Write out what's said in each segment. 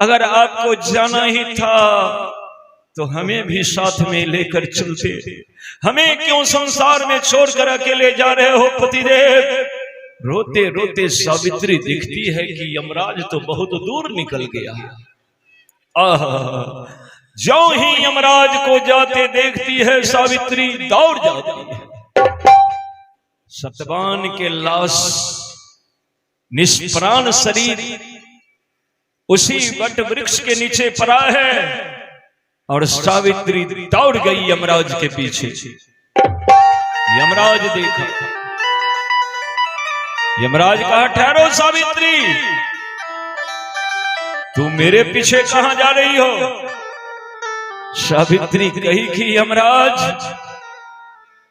अगर आपको जाना ही था तो हमें भी साथ में लेकर चलते। हमें क्यों संसार में छोड़कर अकेले जा रहे हो पतिदेव? रोते रोते सावित्री दिखती है कि यमराज तो बहुत दूर निकल गया। आह, जो ही यमराज को जाते देखती है सावित्री दौड़ जाती है। सतवान के लाश निष्प्राण शरीर उसी वट वृक्ष के नीचे पड़ा है और सावित्री दौड़ गई यमराज के पीछे। यमराज देखा, यमराज कहा ठहरो सावित्री, तू मेरे पीछे कहां जा रही हो? सावित्री कही कि यमराज,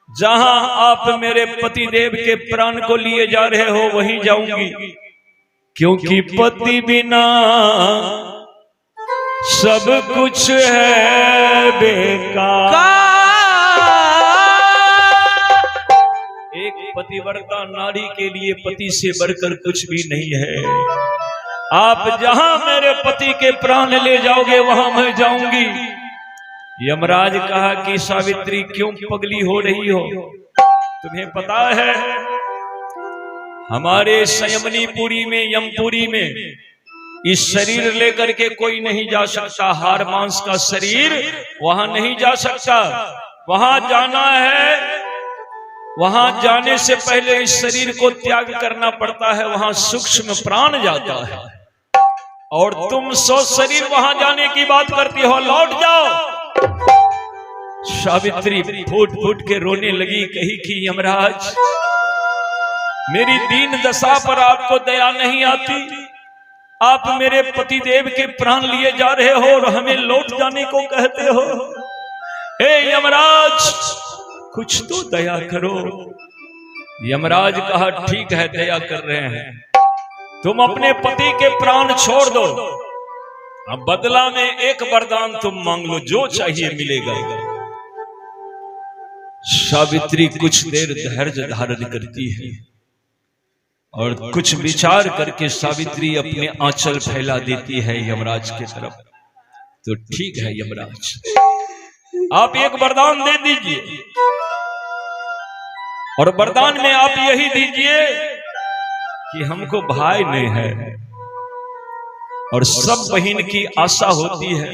जहां आप मेरे पति देव के प्राण को लिए जा रहे हो वहीं जाऊंगी, क्योंकि पति बिना सब कुछ है बेकार। एक पतिव्रता नारी के लिए पति से बढ़कर कुछ भी नहीं है। आप जहां मेरे पति के प्राण ले जाओगे वहां मैं जाऊंगी। यमराज कहा कि सावित्री क्यों पगली हो रही हो? तुम्हें पता है हमारे संयमनीपुरी में, यमपुरी में इस शरीर लेकर के कोई नहीं जा सकता। हार मांस का शरीर वहां नहीं जा सकता। वहां जाना है, वहां जाने से पहले इस शरीर को त्याग करना पड़ता है। वहां सूक्ष्म प्राण जाता है और तुम सो शरीर वहां जाने की बात करती हो। लौट जाओ। सावित्री फूट फूट के रोने लगी, कही कि यमराज, मेरी दीन दशा पर आपको दया नहीं आती। आप मेरे पति देव के प्राण लिए जा रहे हो और हमें लौट जाने को कहते हो। हे यमराज, कुछ तो दया करो। यमराज कहा ठीक है, दया कर रहे हैं। तुम अपने पति के प्राण छोड़ दो, अब बदला में एक वरदान तुम मांग लो, जो चाहिए मिलेगा। सावित्री कुछ देर धैर्य धारण करती है और कुछ विचार करके सावित्री अपने आंचल फैला देती है यमराज की तरफ। तो ठीक है यमराज, आप एक वरदान दे दीजिए और वरदान में आप यही दीजिए कि हमको भाई नहीं है और सब बहन की आशा होती है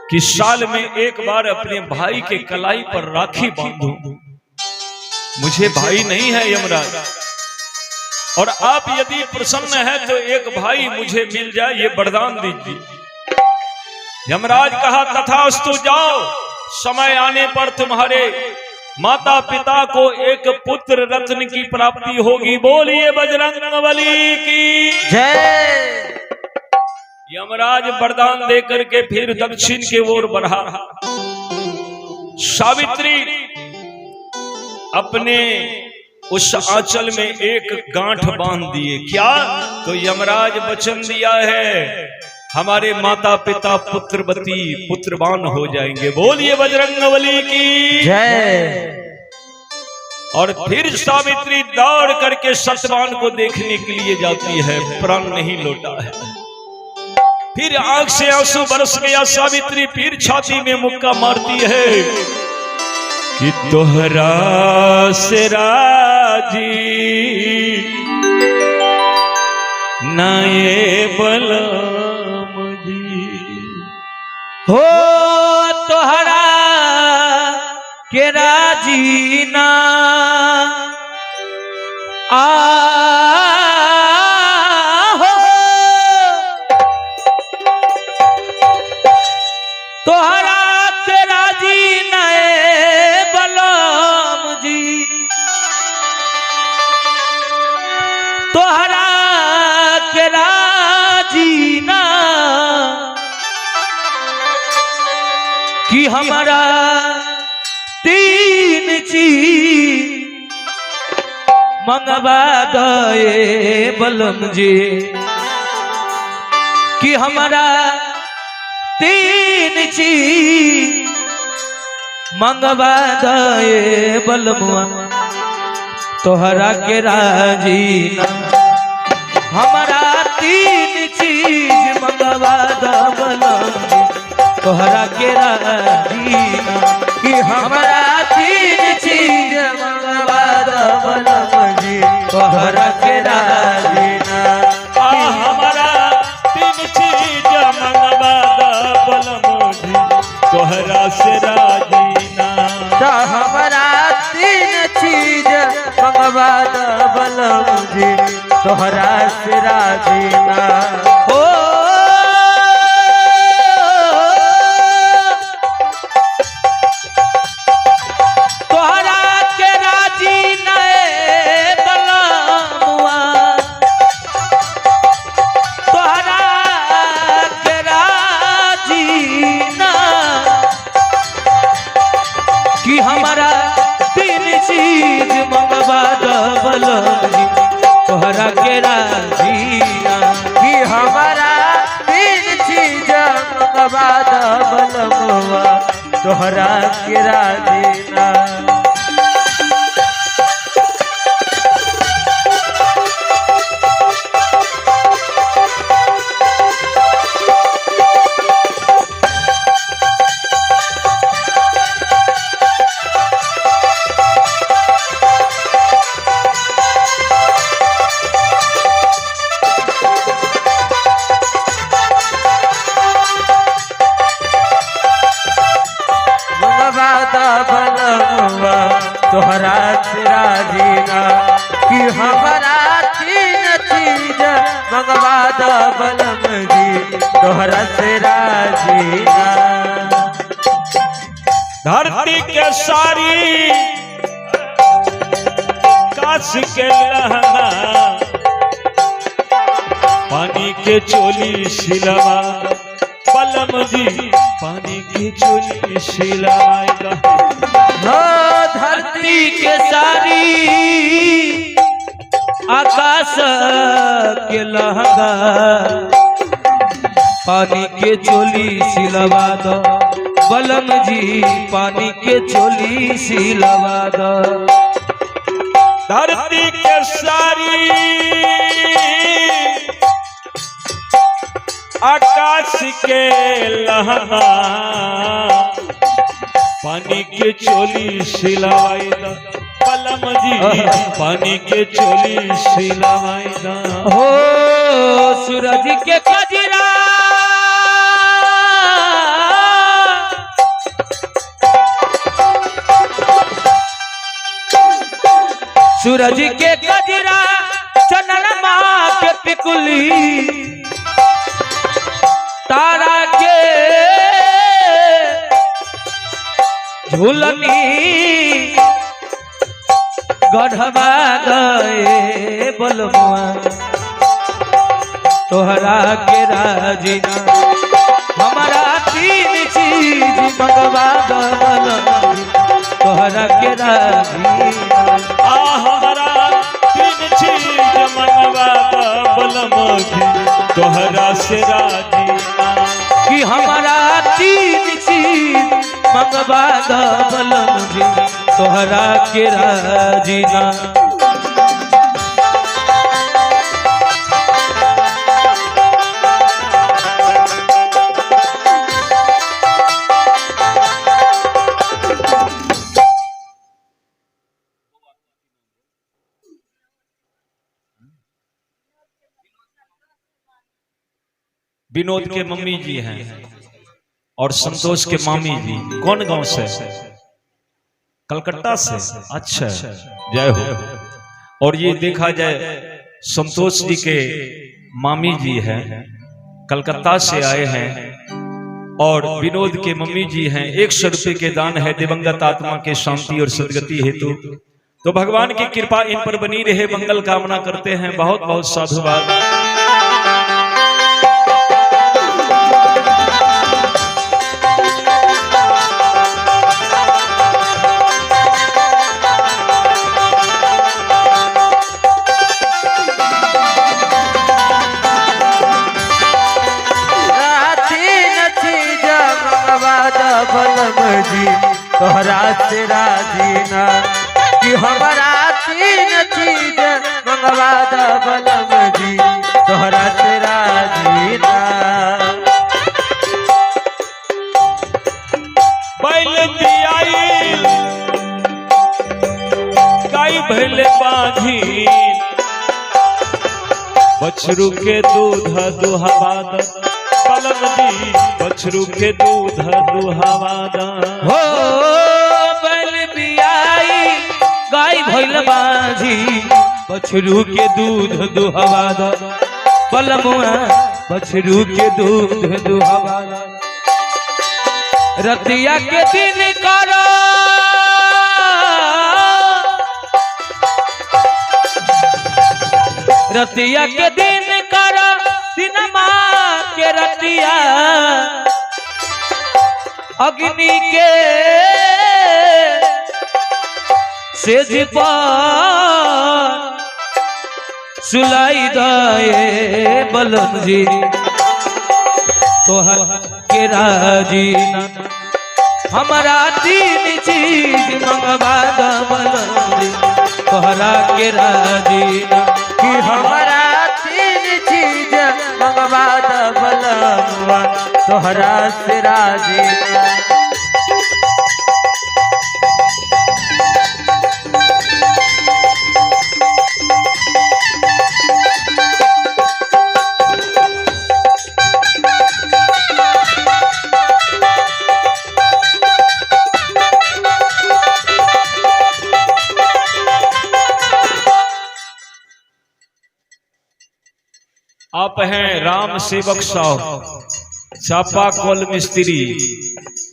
कि साल में एक बार अपने भाई के कलाई पर राखी बांधूं। मुझे भाई नहीं है यमराज, और आप यदि प्रसन्न है तो एक भाई मुझे मिल जाए, ये वरदान दीजिए। यमराज कहा तथास्तु, जाओ, समय आने पर तुम्हारे माता पिता को एक पुत्र रत्न की प्राप्ति होगी। बोलिए बजरंगबली की जय। यमराज वरदान देकर के फिर दक्षिण की ओर बढ़ा। सावित्री अपने उस आंचल में एक गांठ बांध दिए। क्या? तो यमराज वचन दिया है हमारे माता पिता पुत्रवती पुत्रवान हो जाएंगे। बोलिए बजरंगबली की जय। और फिर सावित्री दौड़ करके सतवान को देखने के लिए जाती है, प्राण नहीं लौटा है। फिर आंख से आंसू बरस गया। सावित्री फिर छाती में मुक्का मारती है कि तोहरा से राजी नाये बलम जी हो, तोहरा के राजी ना तोहरा के राजी नए बलम जी, तोहरा के राजी ना कि हमारा तीन चीज मंगवा दे बलम जी, कि हमारा तीन चीज मंगवा दे बलमुआ, तोहरा के राजी ना हमारा तीन चीज मंगवा के राजीना कि हमारा तीन चीज मंगवा दो बलम जी तोहरा के राजीना हमारा तीन चीज मंगवा दो बलम जी तोहरा से राजीना हमारा तीन चीज मंगवा दो बलम जी तोहरा से राजीना ओ तोहरा के राजीना बलमुआ तोहरा के राजीना कि हमारा तीन चीज मंगवा दो बलम जी तोहरा के राजीना कि हमारा तीन चीज मंगवा दो बलमुआ तोहरा के राजीना बलमुआ तोहरा से राजीना कि हमारा तीन चीज मंगवा दो बलम जी तोहरा से राजीना धरती के सारी काश के लहंगा पानी के चोली सिलवा बलम जी पानी की चोली सिलवाएगा धरती के सारी आकाश के लहंगा पानी के चोली सिलवा दो बलम जी पानी के चोली सिलवा दो धरती के सारी आकाश के लहंगा पानी के चोली सिलवाई दा बलम जी पानी के चोली सिलवाई दा हो सूरज के कजरा सूरज के कजरा चंद्रमा के पिकुली तारा के झूलनी गढ़वा गए बलमुआ तोहरा के राजीना हमारा तीन चीज मंगवा दो बलमुआ तोहरा के राजीना हमारा तीन चीज मंगवा दो बलम जी तोहरा से राजीना कि हमारा तीन चीज मंगवा दो बलम जी तोहरा के राजीना विनोद के मम्मी जी हैं और संतोष के मामी जी कौन गांव से कलकत्ता से अच्छा जय हो और ये देखा जाए संतोष जी के मामी जी हैं कलकत्ता से आए हैं और विनोद के मम्मी जी हैं 100 रुपए के दान है दिवंगत आत्मा के शांति और सदगति हेतु तो भगवान की कृपा इन पर बनी रहे मंगल कामना करते हैं बहुत बहुत साधुवाद बलम जी तोहरा से राजीना कि हमारा तीन चीज मंगवा दो बलम जी तोहरा से राजीना बछरू के दूध दुहावाद बलम जी बछरू के दूध दुहावाद हो बैल बियाई गाय भइल बाजी बछरू के दूध दुहावाद बलमुआ बछरू के दूध दुहावाद रतिया के दिन करो रतिया के दिन करो दिनमा के रतिया अग्नि के सेज पर सुलाई दे बलम जी तोहर के राजीना हमारा तीन चीज मंगवा द बलम जी तोहरा के राजीना कि हमारा तीन चीज मंगवा द बलमुआ तोहरा से राजी आप हैं राम सेवक साहब चापा कॉल मिस्त्री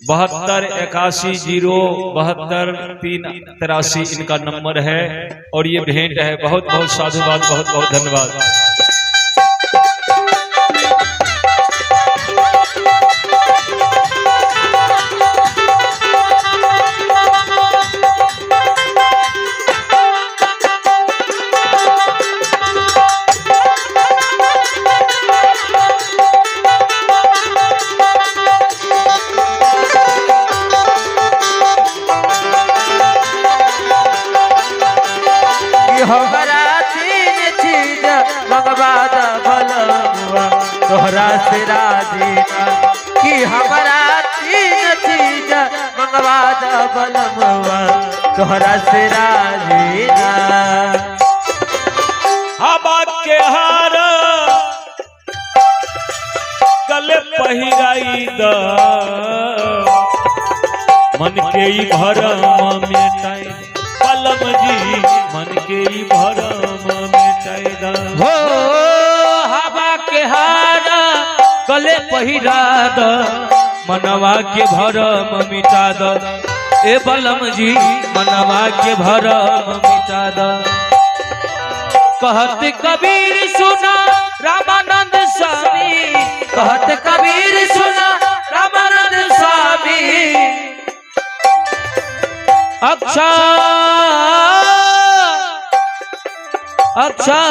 7281072383 इनका नंबर है और ये भेंट है। बहुत बहुत साधुवाद, बहुत बहुत धन्यवाद। हमारा तीन चीज मंगवा द बलमुआ तोहरा से राजीना कि हमारा तीन चीज मंगवा द बलमुआ तोहरा से राजीना हवा के हार गले पहिराई द मन के ही भरम मिटाई बलम जी मन के ही भरम मिटाई द हो हवा के हार गले पहिरा द मनवा के भरम मिटा द ए बलम जी मनवा के भरम मिटा द कहत कबीर सुना रामानंद स्वामी कहत कबीर सुना रामानंद स्वामी अच्छा अच्छा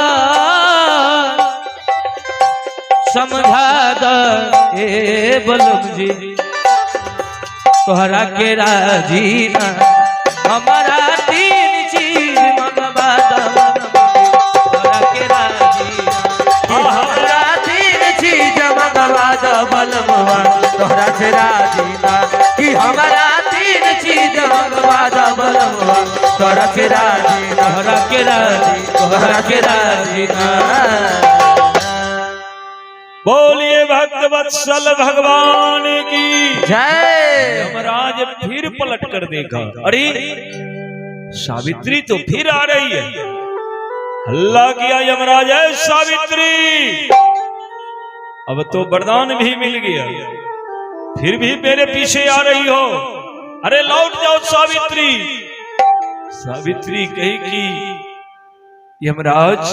समझा द ए बलम जी तोहरा के राजीना हमारा तीन चीज मंगवा द तोहरा के राजीना हमारा तीन चीज मंगवा द बलमुआ तोहरा से राजीना कि हमारा तीन चीज मंगवा द बलमुआ तोहरा से राजीना तोहरा के राजी तोहरा के राजीना बोलिए भक्त वत्सल भगवान की जय। यमराज फिर पलट कर देखा, अरे सावित्री तो फिर आ रही है। हल्ला किया यमराज, है सावित्री अब तो वरदान भी मिल गया, फिर भी मेरे पीछे आ रही हो, अरे लौट जाओ सावित्री। सावित्री कही कि यमराज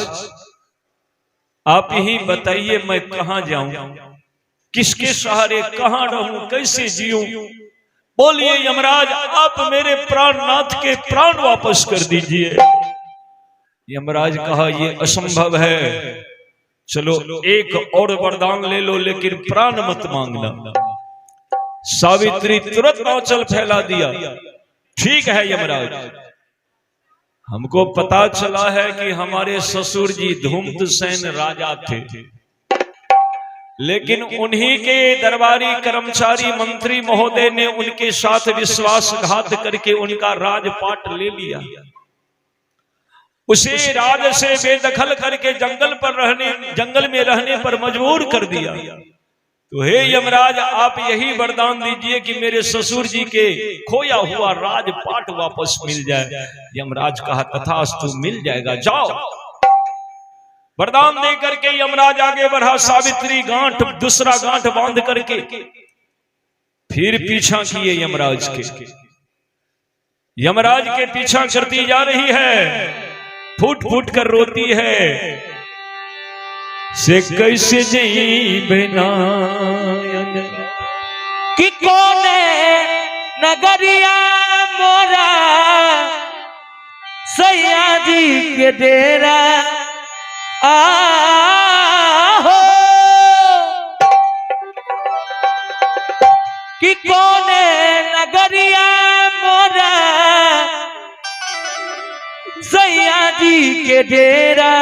आप ही बताइए मैं कहां जाऊं, किसके सहारे कहां रहूं, कैसे जीऊं। बोलिए यमराज आप मेरे प्राणनाथ के प्राण वापस कर दीजिए। यमराज कहा ये असंभव है, चलो एक और वरदान ले लो लेकिन प्राण मत मांगना। सावित्री तुरंत आंचल फैला दिया, ठीक है यमराज, हमको पता चला है कि हमारे ससुर जी धूम्रसेन राजा थे, लेकिन उन्हीं के दरबारी कर्मचारी मंत्री महोदय ने उनके साथ विश्वासघात करके उनका राजपाट ले लिया। उसे राज से बेदखल करके जंगल में रहने पर मजबूर कर दिया। तो हे यमराज, आप यही वरदान दीजिए कि मेरे ससुर जी के खोया हुआ राजपाट वापस मिल जाए। यमराज कहा तथास्तु, मिल जाएगा, जाओ। वरदान दे करके यमराज आगे बढ़ा। सावित्री दूसरा गांठ बांध करके फिर पीछा किए यमराज के पीछा करती जा रही है, फूट फूट कर रोती है। से कैसे जईबे नायन कि कोने नगरिया मोरा सैया जी के डेरा आहो, कि कोने नगरिया मोरा सैया जी के डेरा।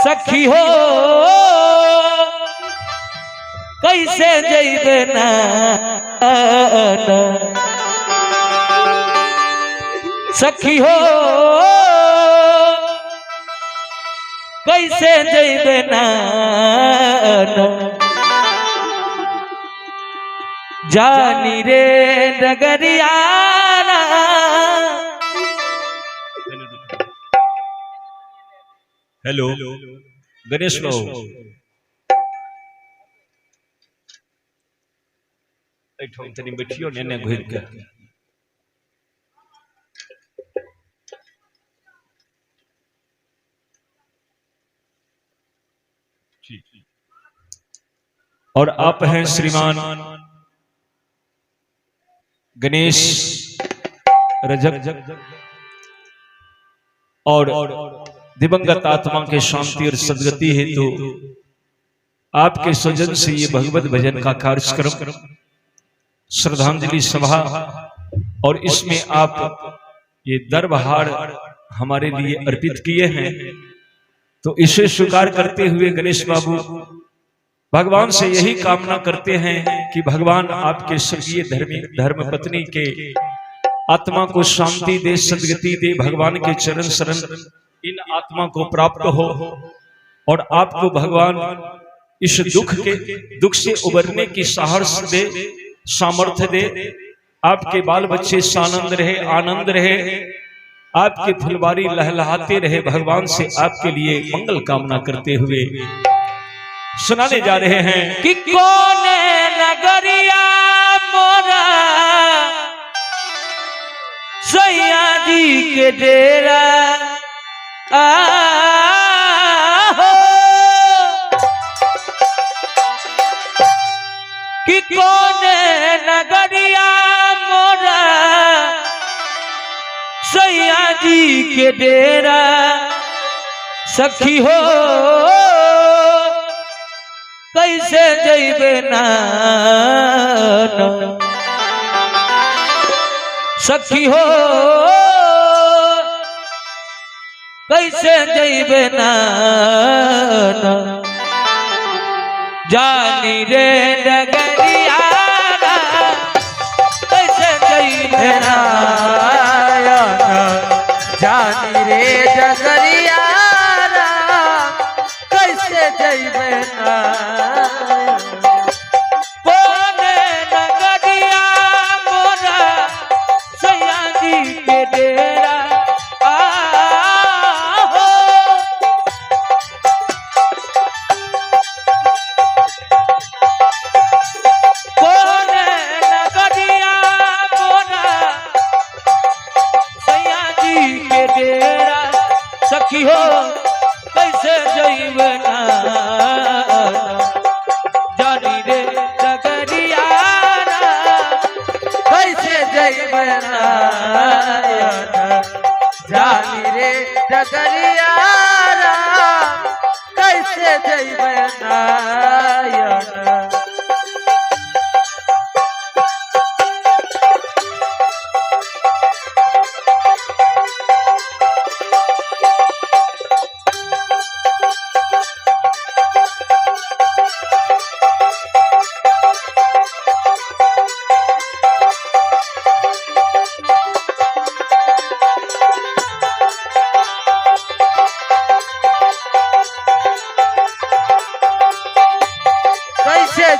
सखी हो कैसे जइबे ना, सखी हो कैसे जइबे ना, जानी रे डगरिया। हेलो गणेश बाबू, तनी बैठियो ने घुर के। और आप हैं श्रीमान गणेश रजक, और दिवंगत आत्मा के शांति और सदगति हेतु आपके स्वजन से ये भगवत भजन का कार्यक्रम श्रद्धांजलि सभा, और इसमें आप ये दरबहार हमारे लिए अर्पित किए हैं। तो इसे स्वीकार करते हुए गणेश बाबू भगवान से यही कामना करते हैं कि भगवान आपके स्वर्गीय धर्म पत्नी के आत्मा को शांति दे, सदगति दे। भगवान के चरण शरण इन आत्मा को प्राप्त हो, और आपको भगवान इस दुख से उबरने की साहस दे, सामर्थ्य दे। आपके बाल बच्चे सानंद रहे, आनंद रहे, आपकी फुलवारी लहलहाते रहे। भगवान से आपके लिए मंगल कामना करते हुए सुनाने जा रहे हैं कि कोने नगरिया मोरा सैया जी के डेरा आहो, कि कोने नगरिया मोरा सैया जी के डेरा। सखी हो कैसे जइबे ना, सखी हो कैसे जइबे ना, जानी रे डगरिया कैसे जइबे ना, जानी रे डगरिया कैसे जइबे ना। कोने नगरिया मोरा सैया जी के डेरा आहो, कोने नगरिया मोरा सैया जी के डेरा। सखी हो कैसे जइबे ना, जानी रे डगरिया कैसे जइबे ना, जानी रे डगरिया कैसे जइबे ना।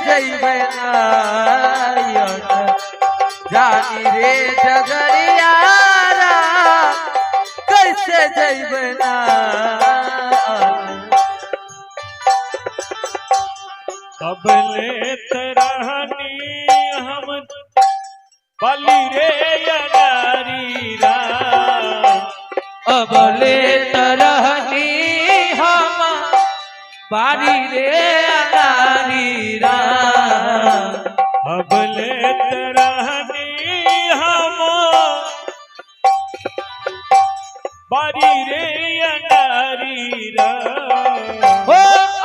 जइबे ना जानी रे डगरिया कैसे जइबे ना तबले तरहनी हम बलि रे अनारी रा अबले तरहनी हम बारी रे अनारी रा अबले तरहनी हम बारी रे अनारी रा ओ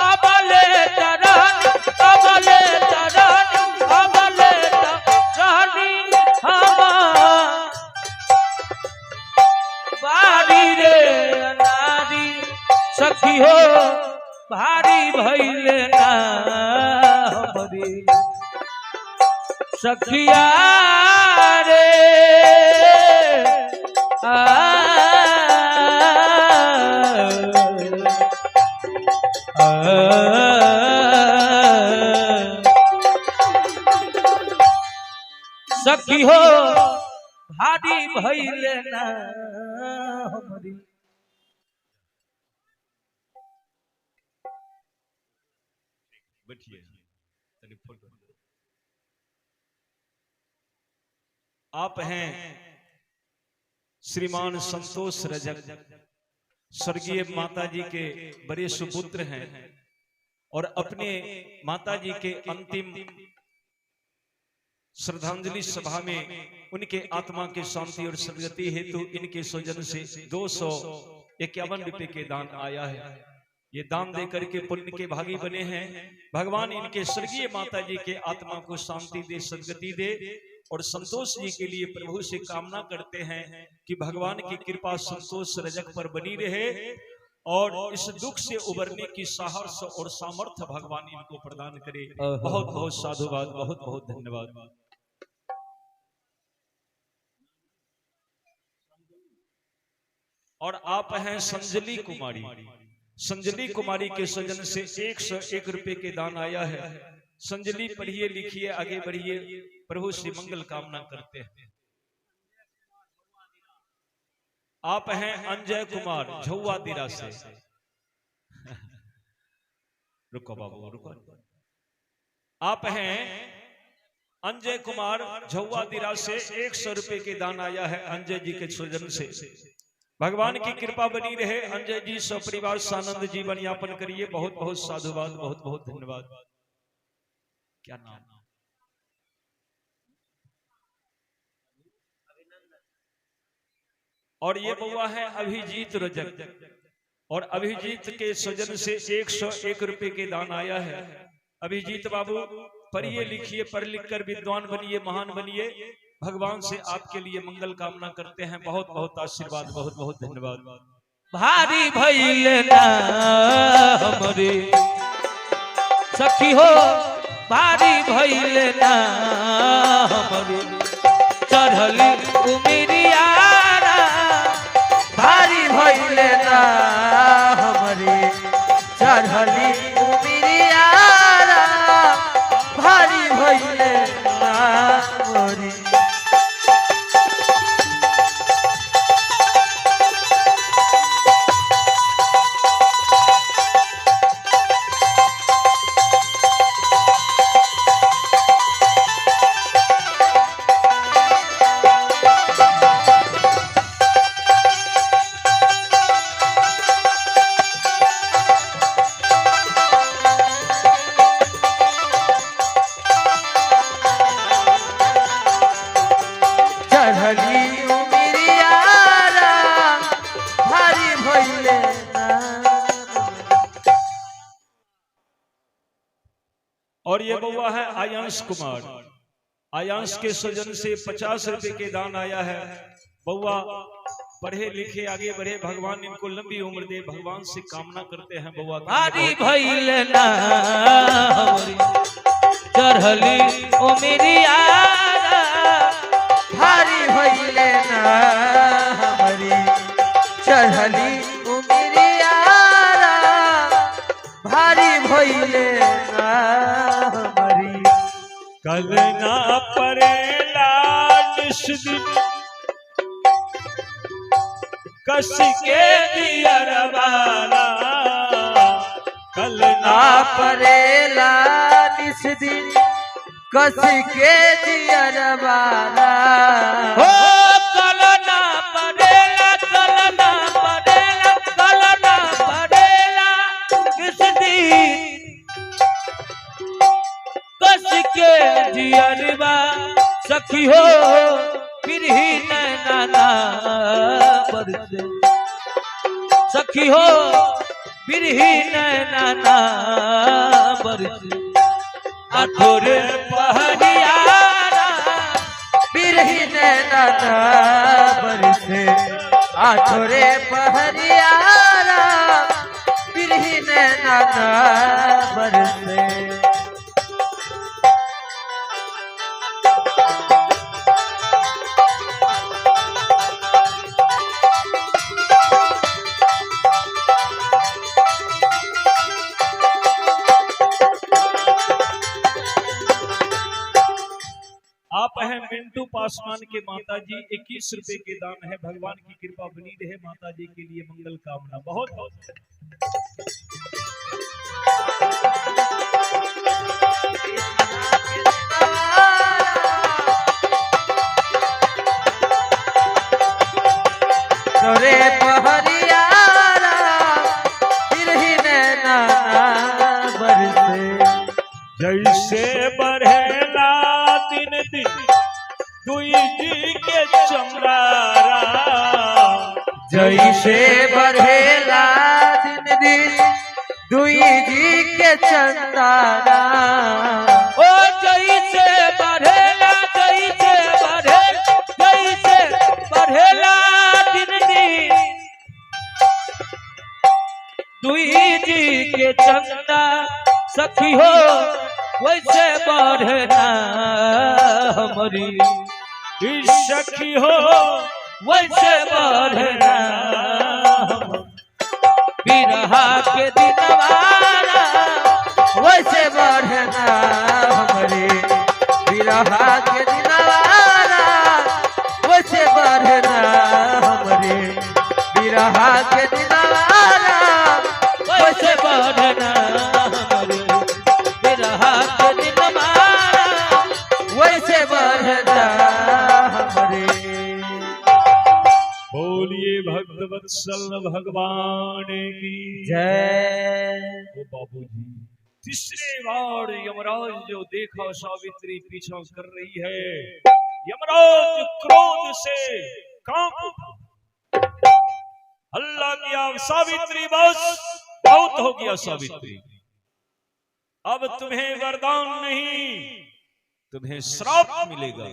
अबले तरहनी अबले तरहनी अबले तरहनी हम बारी रे अनारी सखी हो भारी भइले ना हमरी सखिया रे सखी हो भारी भइले ना हमरी बैठिए। आप हैं श्रीमान संतोष रजक, स्वर्गीय माताजी के बड़े सुपुत्र हैं और अपने माताजी के अंतिम श्रद्धांजलि सभा में उनके आत्मा के शांति और सदगति हेतु इनके स्वजन से 251 रुपए के दान आया है। ये दान देकर के पुण्य के भागी बने हैं। भगवान इनके स्वर्गीय माता जी के आत्मा को शांति दे, सदगति दे और संतोष जी के लिए प्रभु से कामना करते हैं कि भगवान की कृपा संतोष रजक पर बनी रहे और इस दुख से उबरने की साहस और सामर्थ्य भगवान इनको प्रदान करे। बहुत बहुत साधुवाद, बहुत बहुत धन्यवाद। और आप हैं संजली कुमारी, संजली कुमारी के स्वजन से 101 रुपए के दान आया है। संजली पढ़िए लिखिए आगे बढ़िए, प्रभु से मंगल कामना करते हैं। आप हैं अंजय कुमार झौवा दिरा से। रुको बाबू रुको। आप हैं अंजय कुमार झौवा दिरा से 100 रुपए के दान आया है अंजय जी के स्वजन से। भगवान की कृपा बनी रहे। अंजय जी सपरिवार सानंद जीवन यापन करिए। बहुत बहुत साधुवाद, बहुत बहुत धन्यवाद। क्या नाम? और ये बउआ है अभिजीत रजक और अभिजीत के स्वजन से 101 रुपए के दान आया है। अभिजीत बाबू पढ़िए लिखिए, पढ़ लिख कर विद्वान बनिए, महान बनिए। भगवान से आपके लिए मंगल कामना करते हैं। बहुत बहुत आशीर्वाद, बहुत बहुत धन्यवाद। भारी भइले ना हमरे सखी हो, भारी भइले ना हमरे चढ़ली उमिरिया भारी भइले ना हमरे चढ़ली उमिरिया भारी भइले ना मोरी और ये बउआ है आयांश कुमार। आयांश के स्वजन से 50 रुपए के दान आया है। बउआ पढ़े लिखे आगे बढ़े, भगवान इनको लंबी उम्र दे, भगवान से कामना करते हैं। बउआ भारी भइले ना हमरी चढ़ली उमिरिया भारी भइले ना हमरी चढ़ली उमिरिया भारी भइले ना हमरी कल ना परेला निस दिन कस के दियरवाना कल ना परेला निस दिन कस के दियरवाना हो कल ना परेला कल ना परेला कल ना परेला किस दिन कस के जियरवा सखी हो फिर ही नैना बरसे सखी हो फिर ही नैना बरसे आठोरे पहरियारा बिरही नैना बरसे आठोरे पहरियारा बिरही नैना बरसे आप हैं मिंटू पासवान के माता जी 21 रुपए के दान है। भगवान की कृपा बनी रहे माता जी के लिए मंगल कामना बहुत बहुत। तोरे पहरियारा बिरही नैना बरसे जैसे बढ़ेला दिन दिन दुई जी के चमरारा जैसे बढ़ेला दिन दिन दुई जी के चंदारा ओ जैसे बढ़ेला जैसे बढ़ेला दिन दिन दुई जी के चंदा सखी हो वैसे बढ़ना हमारी सखी हो वैसे बढ़ना बिरहा के दिनवारा वैसे बढ़ना हमारे बिरहा के दिनवारा वैसे बढ़ना हमारे बिरहा के दिनवारा वैसे बढ़ना हमारे बिरहा के दिनवारा वैसे बढ़ना हमारे। बोलिए भक्त वत्सल भगवान की जय। ओ बाबूजी तीसरे बार यमराज जो देखा सावित्री पीछा कर रही है, यमराज क्रोध से कांप उठा। हल्ला किया सावित्री बस बहुत हो गया सावित्री, अब तुम्हें वरदान नहीं तुम्हें श्राप मिलेगा।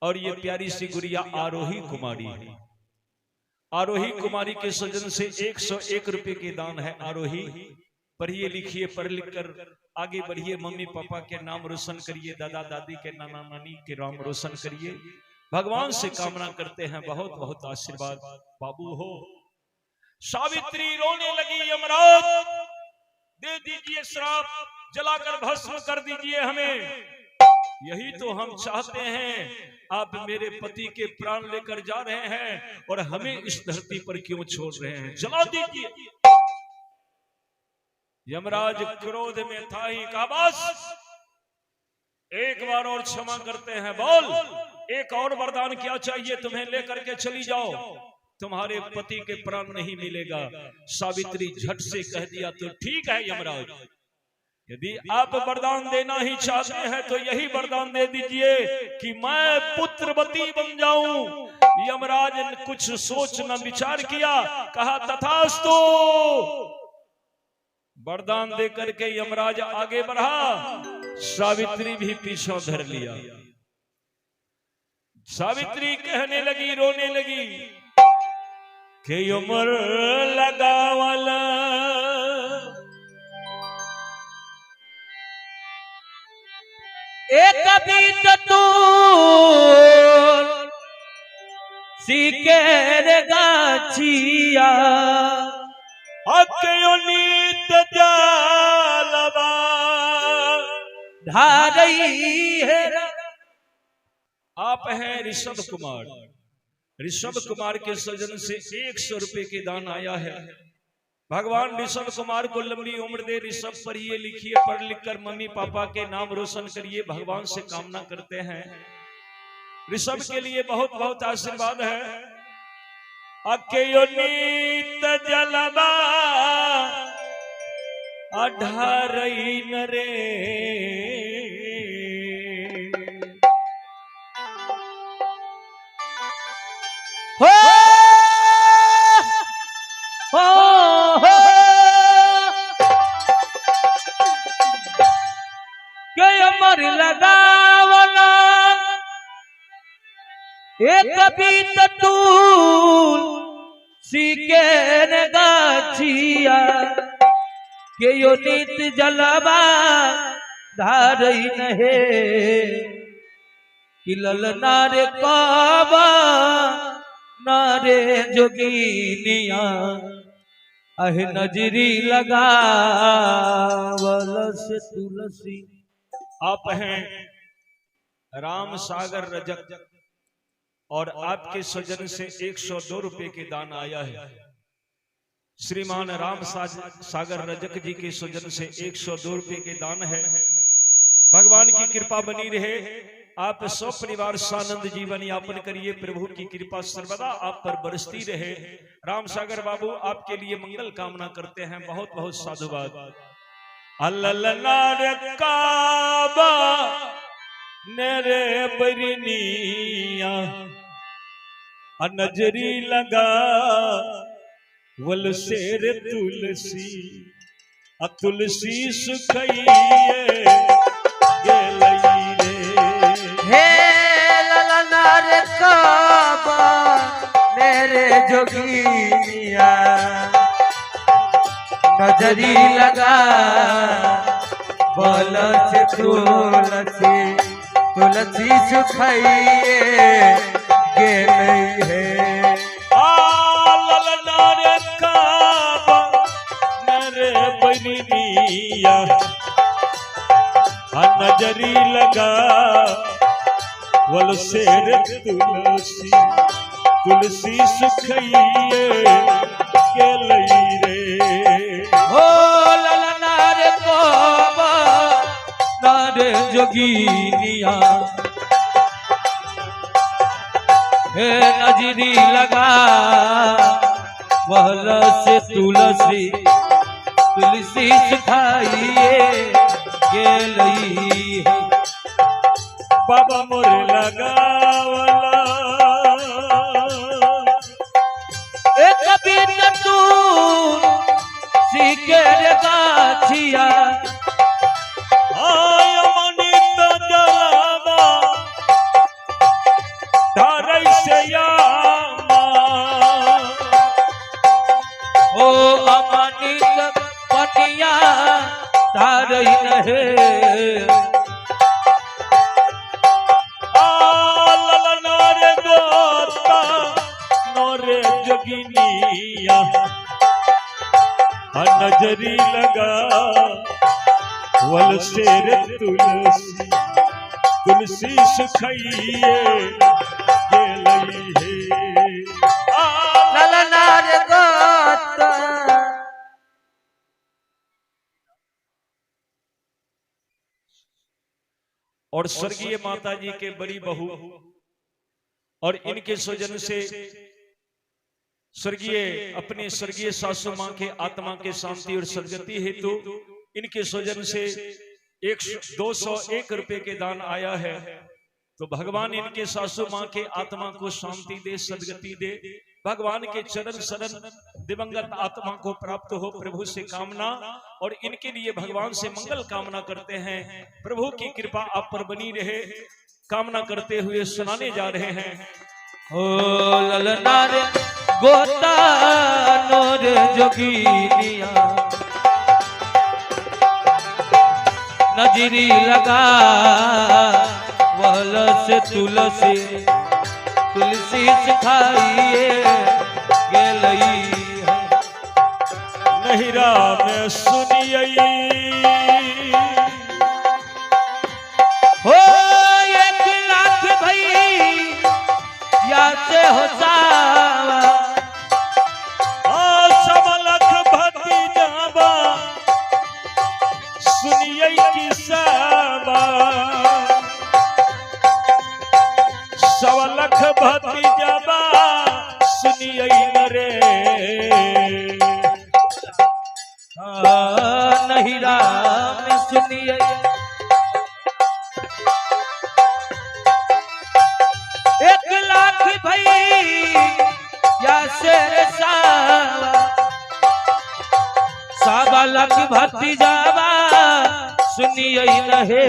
और ये प्यारी सी गुड़िया आरोही कुमारी है। आरोही कुमारी के सजन से 101 रुपए के दान है। आरोही पढ़िए लिखिए, पढ़ लिख कर आगे बढ़िए, मम्मी पापा के नाम रोशन करिए, दादा दादी के नाना नानी के नाम रोशन करिए। भगवान से कामना करते हैं बहुत बहुत आशीर्वाद बाबू हो। सावित्री रोने लगी, यमराज दे दीजिए श्राप, जलाकर भस्म कर दीजिए हमें, यही तो हम चाहते हैं। आप मेरे पति के प्राण लेकर जा रहे हैं और हमें इस धरती पर क्यों छोड़ रहे हैं, जला दीजिए। यमराज क्रोध में था ही कहा बस एक बार और क्षमा करते हैं, बोल एक और वरदान क्या चाहिए तुम्हें, लेकर के चली जाओ, तुम्हारे पति के प्राण नहीं मिलेगा। सावित्री झट से कह दिया तो ठीक है यमराज, यदि आप वरदान देना ही चाहते हैं तो यही वरदान दे दीजिए कि मैं पुत्रवती बन जाऊं। यमराज ने कुछ सोच न विचार किया, कहा तथास्तु। वरदान देकर के यमराज आगे बढ़ा, सावित्री भी पीछा धर लिया। सावित्री कहने लगी, रोने लगी कि उमर लगावला एक बीत तू सीकेर गाछिया अकेयोनित जालवा धारई है। आप हैं ऋषभ कुमार। ऋषभ कुमार के सजन से 100 रुपए के दान आया है। भगवान ऋषभ कुमार को लंबी उम्र दे। ऋषभ पढ़िए लिखिए, पढ़ लिख कर मम्मी पापा के नाम रोशन करिए, भगवान से कामना करते हैं। ऋषभ के लिए बहुत बहुत आशीर्वाद है। अकेयोनित जलवा अढ़ारई नरे हो हो के अमर लगावना एक बीत तूल सीके ने गाछिया के यो नित जलवा धारई नहे किलल नारे काबा नारे जोगिनिया अह नजरी लगा से तुलसी। आप हैं राम सागर रजक और आपके सजन से 102 रुपए के दान आया है। श्रीमान राम सागर रजक जी के सजन से 102 रुपए के दान है। भगवान की कृपा बनी रहे। आप सब परिवार सानंद जीवन यापन करिए। प्रभु की कृपा सर्वदा आप पर बरसती रहे। राम सागर बाबू आपके लिए मंगल कामना करते हैं। बहुत बहुत साधुवाद। अल्लाह काबा नेरे बरनिया नजरी लगा वल शेर तुलसी तुलसी सुखइए गेलई रे। हे ललनार काबा मेरे जोगिनिया नजरी लगा बोल से तुलसी तुलसी सुखाइए गेलई है। ललनार काबा नरे बरनिया नजरी लगा वल शेर तुलसी तुलसी सुखइए गेलई रे। हो ललनार काबा नारे जोगिनिया हे नजरी लगा वल से तुलसी तुलसी सुखाइए गेलई है। बाबा मोर लगावला एक बीत तू सीके रे गाछिया आय मनित जलवा धारई से यामा ओ अमनित पटिया धारई नहे ललनारे गोता नोरे जोगिनिया नजरी लगा वल शेर तुलसी तुलसी सुखइए गेलई हे। ललनार गोता और स्वर्गीय माता जी के बड़ी बहू और इनके स्वजन से स्वर्गीय अपने स्वर्गीय सासू मां के आत्मा के शांति और सदगति हेतु इनके स्वजन से 201 रुपए के दान आया है। तो भगवान इनके सासू मां के आत्मा को शांति दे, सदगति दे। भगवान के चरण शरण दिवंगत आत्मा को प्राप्त हो, प्रभु से कामना। और इनके लिए भगवान से मंगल कामना करते हैं। प्रभु की कृपा आप पर बनी रहे, कामना करते हुए सुनाने जा रहे हैं। ओ ललनार गोता नोर जोगिनिया नजरी लगा वल से तुलसी तुलसी सुखाइए गेलई है। नहिरा में सुनिए हो 1 लाख भई या से हो सावा सब लख भतीजाबा सुनिए किसाबा सब लख भतीजाबा सुनिए न रे नहिरा में सुनिए 1 लाख भई या शेर सावा 1.25 लाख भतीजावा सुनिए नहे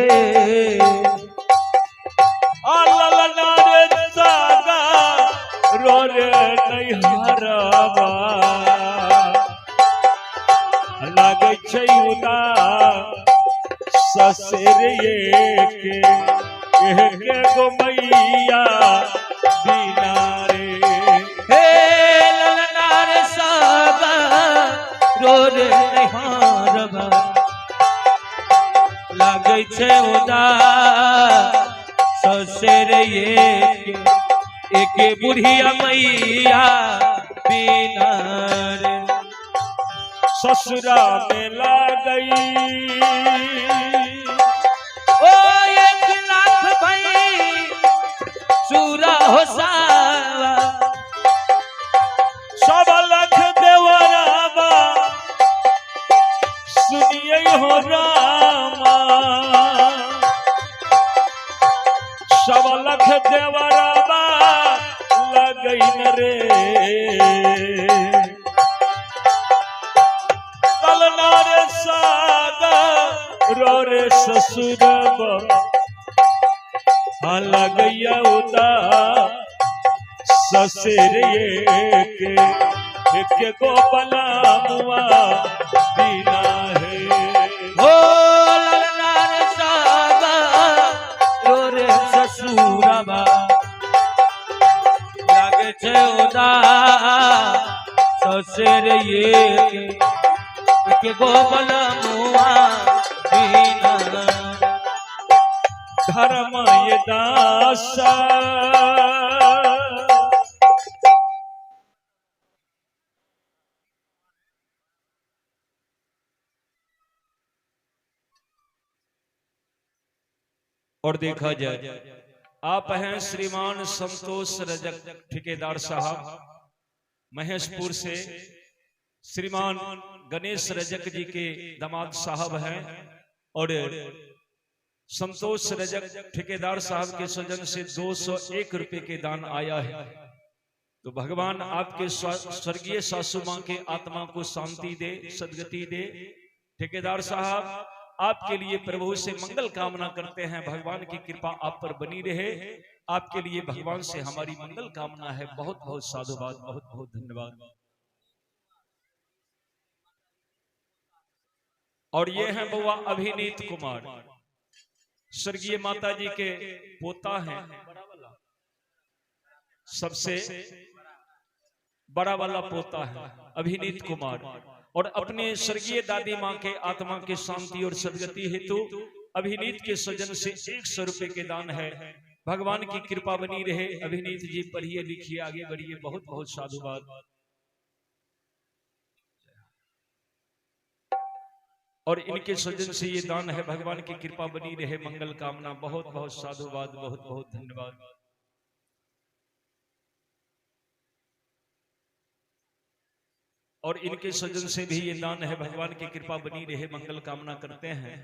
ललना रे सागा रो रे नैहरवा लागे छै उदा ससुर के गो मैया बिना रे हे ललनार सागा रो रे नहारवा लागे छे उदा ससुर एक बुढ़िया मैया बिना रे ससुरा में ला गई ओ 1 लाख भई सूरा हो सावा सब लख देवरावा सुनिए हो रामा सब लख देवरावा लगई न रे ललना रे सागा रो रे ससुरबा लगैया उदा ससुर के गो बलामुआ बिना है हो ललनार सागा रो रे ससुरबा लागे छे उदा ससुर के गोबल मुआ बिना धर्म ये दासा और देखा जाए आप हैं श्रीमान संतोष रजक ठेकेदार साहब महेशपुर से, श्रीमान गणेश रजक जी के दामाद साहब हैं और संतोष रजक ठेकेदार साहब के स्वजन से 201 रुपए के दान आया है। तो भगवान आपके स्वर्गीय सासू मां के आत्मा को शांति दे, सदगति दे। ठेकेदार साहब आपके लिए प्रभु से मंगल कामना करते हैं, भगवान की कृपा आप पर बनी रहे। आपके लिए भगवान से हमारी मंगल कामना है। बहुत बहुत साधुवाद, बहुत बहुत धन्यवाद। और ये हैं बउआ अभिनीत कुमार, स्वर्गीय माता जी के पोता हैं, सबसे बड़ा वाला पोता है अभिनीत कुमार। और अपने स्वर्गीय दादी मां के आत्मा के शांति और सदगति हेतु अभिनीत के स्वजन से 100 रुपए के दान है। भगवान की कृपा बनी रहे। अभिनीत जी पढ़िए लिखिए, आगे बढ़िए। बहुत बहुत साधुवाद। और इनके स्वजन से ये दान है। भगवान की कृपा बनी रहे, मंगल कामना। बहुत बहुत साधुवाद, बहुत बहुत धन्यवाद। और इनके स्वजन से भी ये दान है। भगवान की कृपा बनी रहे, मंगल कामना करते हैं।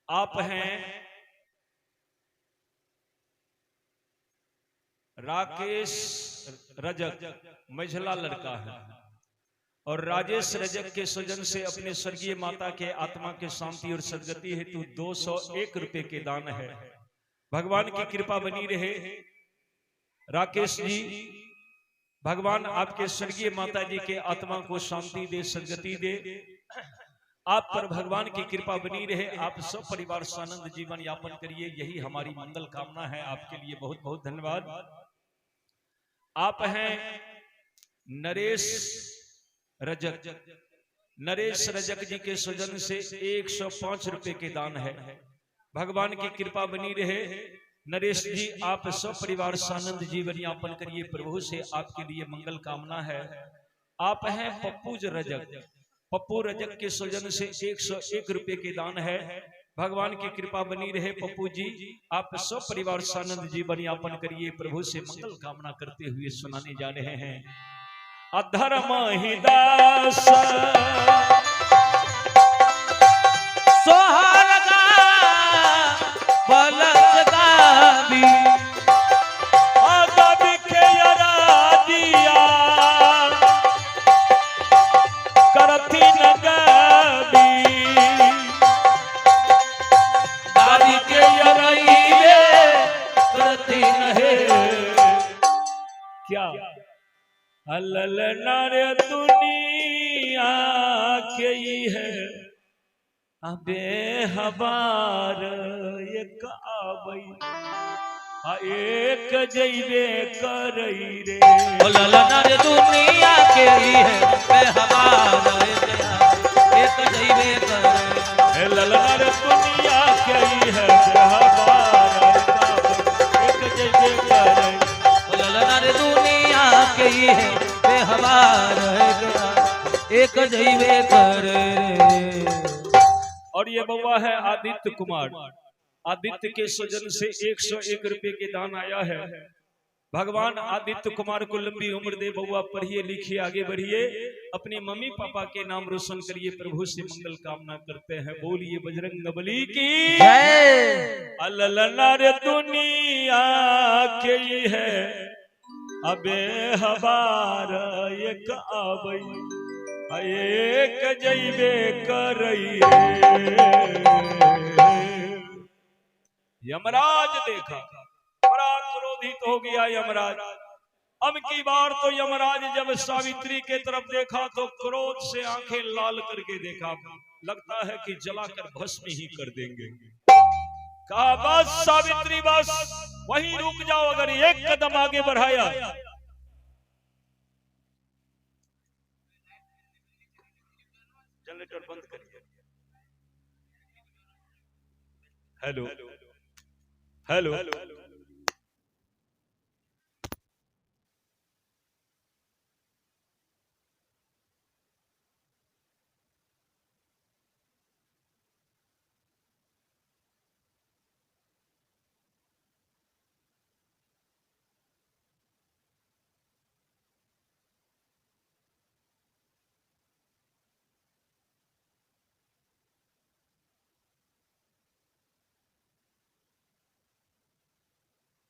आप हैं राकेश रजक, मझला लड़का है। और राजेश रजक के स्वजन से अपने स्वर्गीय माता के आत्मा के शांति और सदगति हेतु 201 रुपए के दान है। भगवान की कृपा बनी रहे। राकेश जी, भगवान आपके स्वर्गीय माता जी के आत्मा को शांति दे, सदगति दे। आप पर भगवान की कृपा बनी रहे। आप सब परिवार सानंद जीवन यापन करिए, यही हमारी मंगल कामना है। आपके लिए बहुत बहुत धन्यवाद। आप हैं नरेश रजक, नरेश रजक जी के सुजन से 105 रुपए के दान है। भगवान की कृपा बनी रहे। नरेश जी आप सब परिवार सानंद जीवन यापन करिए। प्रभु से आपके लिए मंगल कामना है। आप हैं पप्पू रजक। पप्पू रजक के सुजन से 101 रुपए के दान है। भगवान की कृपा बनी रहे। पप्पू जी आप सब परिवार सानंद जीवन यापन करिए। प्रभु से मंगल कामना करते हुए सुनाने जा रहे हैं। अधर्म ही दास सोहरगा बलस गाबी आदमी के दिया करती न गाबी गाबी के यरईले करती नहे। क्या अलल नारे दुनिया के ही है अबे हबार एक आबई एक जइबे करई रे। ललना रे दुनिया के ही है वे हमारा एक जइबे करे। ललना रे दुनिया के ही है हबार एक जइबे करई। ललना रे दुनिया के ही है वे हमारा एक जइबे करे। और ये बउआ है आदित्य कुमार। आदित्य के स्वजन से 101 रुपए के दान आया है। भगवान आदित्य कुमार को लंबी उम्र दे। बउआ पढ़िए लिखिए आगे बढ़िए। अपने मम्मी पापा के नाम रोशन करिए। प्रभु से मंगल कामना करते हैं। बोलिए बजरंगबली की जय। अल्लाह रे दुनिया के ही है अबे हबार एक आबई एक जइबे करई रे। यमराज देखा बड़ा क्रोधित हो गया यमराज। अब की बार तो यमराज जब सावित्री के तरफ देखा तो क्रोध से आंखें लाल करके देखा। लगता है कि जलाकर भस्म ही कर देंगे। कहा बस सावित्री बस वहीं रुक जाओ। अगर एक कदम आगे बढ़ाया जनरेटर बंद करिए। Hello hello